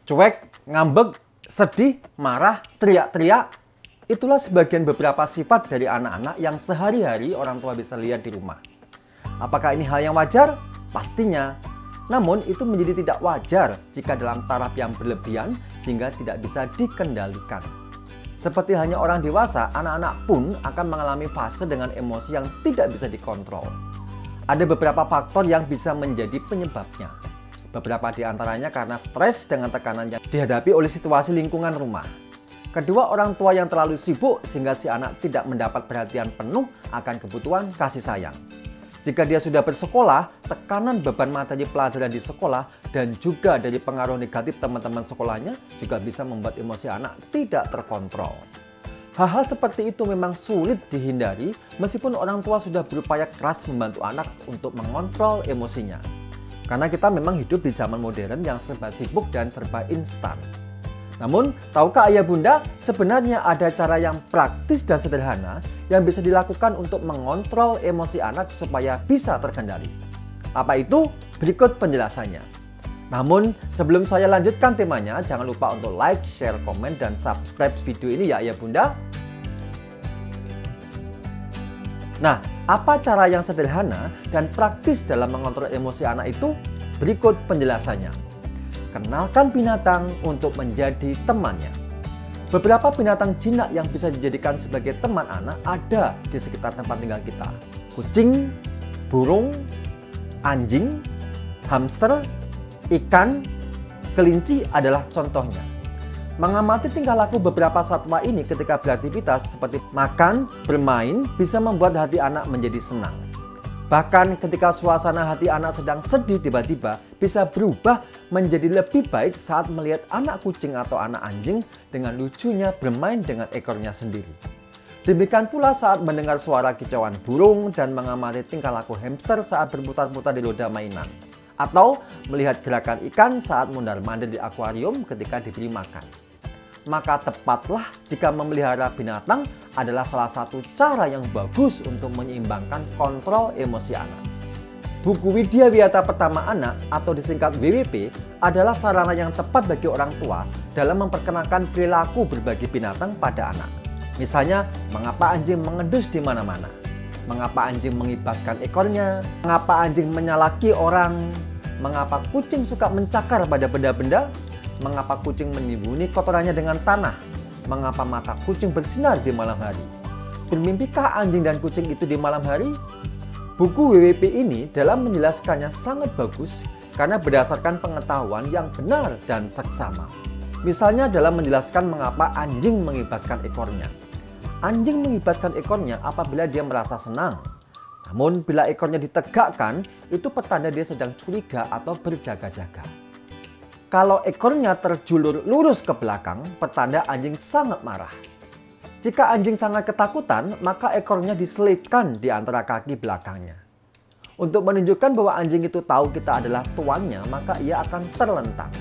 cuek, ngambek, sedih, marah, teriak-teriak. Itulah sebagian beberapa sifat dari anak-anak yang sehari-hari orang tua bisa lihat di rumah. Apakah ini hal yang wajar? Pastinya. Namun itu menjadi tidak wajar jika dalam taraf yang berlebihan sehingga tidak bisa dikendalikan. Seperti hanya orang dewasa, anak-anak pun akan mengalami fase dengan emosi yang tidak bisa dikontrol. Ada beberapa faktor yang bisa menjadi penyebabnya. Beberapa di antaranya karena stres dengan tekanan yang dihadapi oleh situasi lingkungan rumah. Kedua, orang tua yang terlalu sibuk sehingga si anak tidak mendapat perhatian penuh akan kebutuhan kasih sayang. Jika dia sudah bersekolah, tekanan beban materi pelajaran di sekolah dan juga dari pengaruh negatif teman-teman sekolahnya juga bisa membuat emosi anak tidak terkontrol. Hal-hal seperti itu memang sulit dihindari meskipun orang tua sudah berupaya keras membantu anak untuk mengontrol emosinya. Karena kita memang hidup di zaman modern yang serba sibuk dan serba instan. Namun, tahukah ayah bunda, sebenarnya ada cara yang praktis dan sederhana yang bisa dilakukan untuk mengontrol emosi anak supaya bisa terkendali. Apa itu? Berikut penjelasannya. Namun, sebelum saya lanjutkan temanya, jangan lupa untuk like, share, komen, dan subscribe video ini ya ayah bunda. Nah, apa cara yang sederhana dan praktis dalam mengontrol emosi anak itu? Berikut penjelasannya. Kenalkan binatang untuk menjadi temannya. Beberapa binatang jinak yang bisa dijadikan sebagai teman anak ada di sekitar tempat tinggal kita. Kucing, burung, anjing, hamster, ikan, kelinci adalah contohnya. Mengamati tingkah laku beberapa satwa ini ketika beraktivitas seperti makan, bermain bisa membuat hati anak menjadi senang. Bahkan ketika suasana hati anak sedang sedih tiba-tiba bisa berubah menjadi lebih baik saat melihat anak kucing atau anak anjing dengan lucunya bermain dengan ekornya sendiri. Demikian pula saat mendengar suara kicauan burung dan mengamati tingkah laku hamster saat berputar-putar di roda mainan. Atau melihat gerakan ikan saat mondar-mandir di akuarium ketika diberi makan. Maka tepatlah jika memelihara binatang adalah salah satu cara yang bagus untuk menyeimbangkan kontrol emosi anak. Buku Widya Wiyata Pertama Anak atau disingkat WWP adalah sarana yang tepat bagi orang tua dalam memperkenalkan perilaku berbagi binatang pada anak. Misalnya, mengapa anjing mengedus di mana-mana, mengapa anjing mengibaskan ekornya, mengapa anjing menyalaki orang, mengapa kucing suka mencakar pada benda-benda, mengapa kucing menimbuni kotorannya dengan tanah, mengapa mata kucing bersinar di malam hari, bermimpikah anjing dan kucing itu di malam hari? Buku WWP ini dalam menjelaskannya sangat bagus karena berdasarkan pengetahuan yang benar dan seksama. Misalnya dalam menjelaskan mengapa anjing mengibaskan ekornya. Anjing mengibaskan ekornya apabila dia merasa senang. Namun bila ekornya ditegakkan, itu petanda dia sedang curiga atau berjaga-jaga. Kalau ekornya terjulur lurus ke belakang, petanda anjing sangat marah. Jika anjing sangat ketakutan, maka ekornya diselipkan di antara kaki belakangnya. Untuk menunjukkan bahwa anjing itu tahu kita adalah tuannya, maka ia akan terlentang.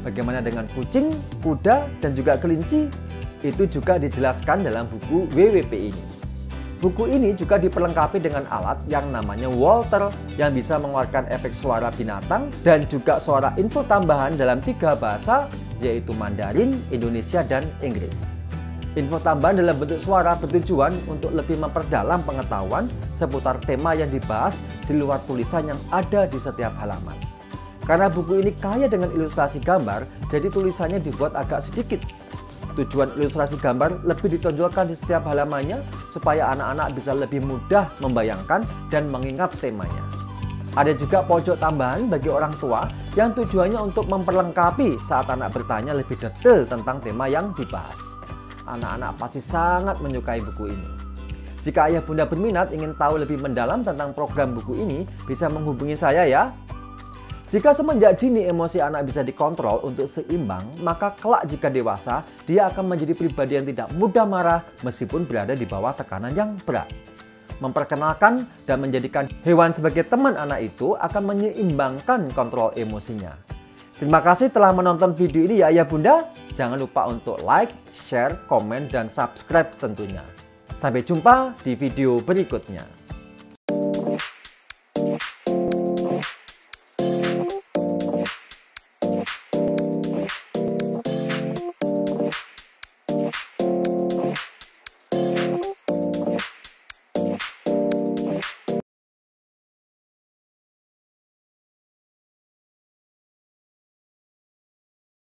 Bagaimana dengan kucing, kuda, dan juga kelinci? Itu juga dijelaskan dalam buku WWP ini. Buku ini juga diperlengkapi dengan alat yang namanya Walter yang bisa mengeluarkan efek suara binatang dan juga suara info tambahan dalam 3 bahasa yaitu Mandarin, Indonesia, dan Inggris. Info tambahan dalam bentuk suara bertujuan untuk lebih memperdalam pengetahuan seputar tema yang dibahas di luar tulisan yang ada di setiap halaman. Karena buku ini kaya dengan ilustrasi gambar, jadi tulisannya dibuat agak sedikit. Tujuan ilustrasi gambar lebih ditonjolkan di setiap halamannya supaya anak-anak bisa lebih mudah membayangkan dan mengingat temanya. Ada juga pojok tambahan bagi orang tua yang tujuannya untuk memperlengkapi saat anak bertanya lebih detail tentang tema yang dibahas. Anak-anak pasti sangat menyukai buku ini. Jika ayah bunda berminat ingin tahu lebih mendalam tentang program buku ini, bisa menghubungi saya ya. Jika semenjak dini emosi anak bisa dikontrol untuk seimbang, maka kelak jika dewasa, dia akan menjadi pribadi yang tidak mudah marah meskipun berada di bawah tekanan yang berat. Memperkenalkan dan menjadikan hewan sebagai teman anak itu akan menyeimbangkan kontrol emosinya. Terima kasih telah menonton video ini ya ayah bunda. Jangan lupa untuk like, share, komen, dan subscribe tentunya. Sampai jumpa di video berikutnya.